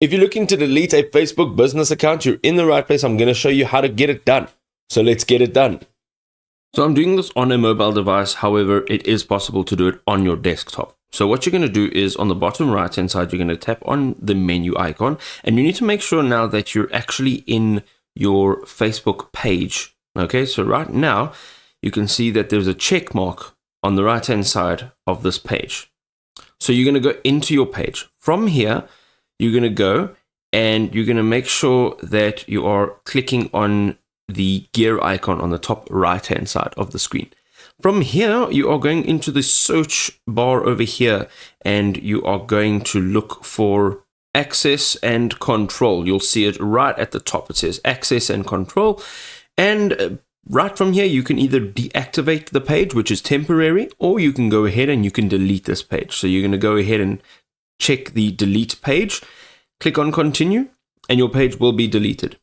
If you're looking to delete a Facebook business account, you're in the right place. I'm going to show you how to get it done. So let's get it done. So I'm doing this on a mobile device. However, it is possible to do it on your desktop. So what you're going to do is on the bottom right hand side, you're going to tap on the menu icon, and you need to make sure now that you're actually in your Facebook page. Okay, so right now you can see that there's a check mark on the right hand side of this page. So you're going to go into your page. From here, you're going to go and you're going to make sure that you are clicking on the gear icon on the top right hand side of the screen. From here, you are going into the search bar over here, and you are going to look for access and control. You'll see it right at the top. It says access and control. And right from here, you can either deactivate the page, which is temporary, or you can go ahead and you can delete this page. So you're going to go ahead and check the delete page, click on continue, and your page will be deleted.